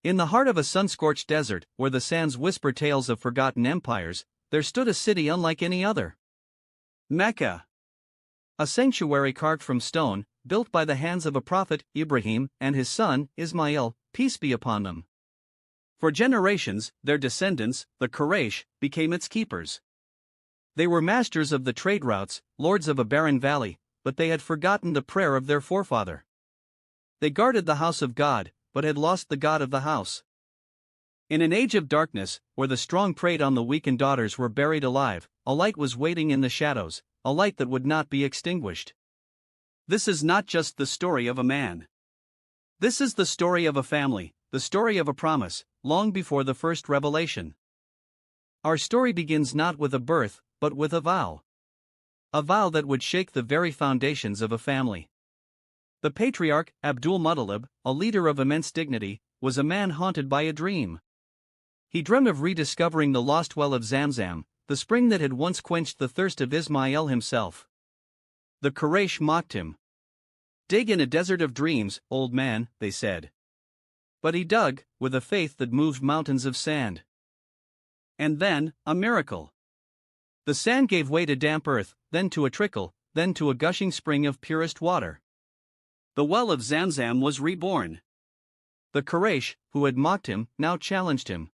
In the heart of a sun-scorched desert, where the sands whisper tales of forgotten empires, there stood a city unlike any other. Mecca. A sanctuary carved from stone, built by the hands of a prophet, Ibrahim, and his son, Ismail, peace be upon them. For generations, their descendants, the Quraysh, became its keepers. They were masters of the trade routes, lords of a barren valley, but they had forgotten the prayer of their forefather. They guarded the house of God, but had lost the God of the house. In an age of darkness, where the strong preyed on the weak and daughters were buried alive, a light was waiting in the shadows, a light that would not be extinguished. This is not just the story of a man. This is the story of a family, the story of a promise, long before the first revelation. Our story begins not with a birth, but with a vow. A vow that would shake the very foundations of a family. The patriarch, Abdul-Muttalib, a leader of immense dignity, was a man haunted by a dream. He dreamed of rediscovering the lost well of Zamzam, the spring that had once quenched the thirst of Ismail himself. The Quraysh mocked him. "Dig in a desert of dreams, old man," they said. But he dug, with a faith that moved mountains of sand. And then, a miracle. The sand gave way to damp earth, then to a trickle, then to a gushing spring of purest water. The well of Zamzam was reborn. The Quraysh, who had mocked him, now challenged him.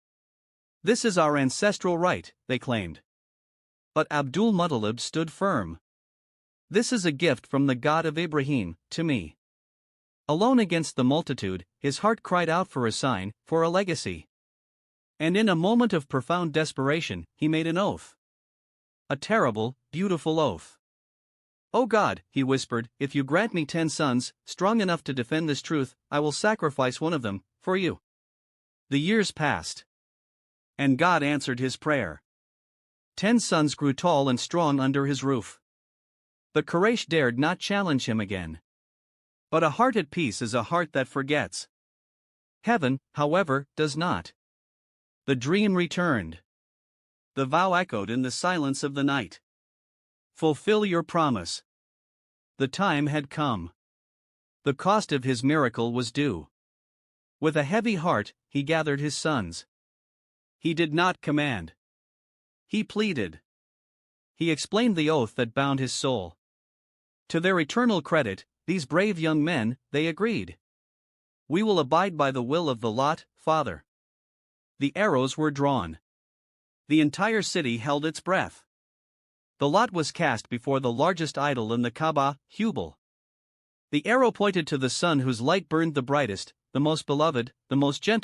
"This is our ancestral right," they claimed. But Abdul-Muttalib stood firm. "This is a gift from the God of Ibrahim, to me." Alone against the multitude, his heart cried out for a sign, for a legacy. And in a moment of profound desperation, he made an oath. A terrible, beautiful oath. "O God," he whispered, "if you grant me 10 sons, strong enough to defend this truth, I will sacrifice one of them, for you." The years passed. And God answered his prayer. 10 sons grew tall and strong under his roof. The Quraysh dared not challenge him again. But a heart at peace is a heart that forgets. Heaven, however, does not. The dream returned. The vow echoed in the silence of the night. "Fulfill your promise." The time had come. The cost of his miracle was due. With a heavy heart, he gathered his sons. He did not command. He pleaded. He explained the oath that bound his soul. To their eternal credit, these brave young men, they agreed. "We will abide by the will of the lot, Father." The arrows were drawn. The entire city held its breath. The lot was cast before the largest idol in the Kaaba, Hubal. The arrow pointed to the son whose light burned the brightest, the most beloved, the most gentle.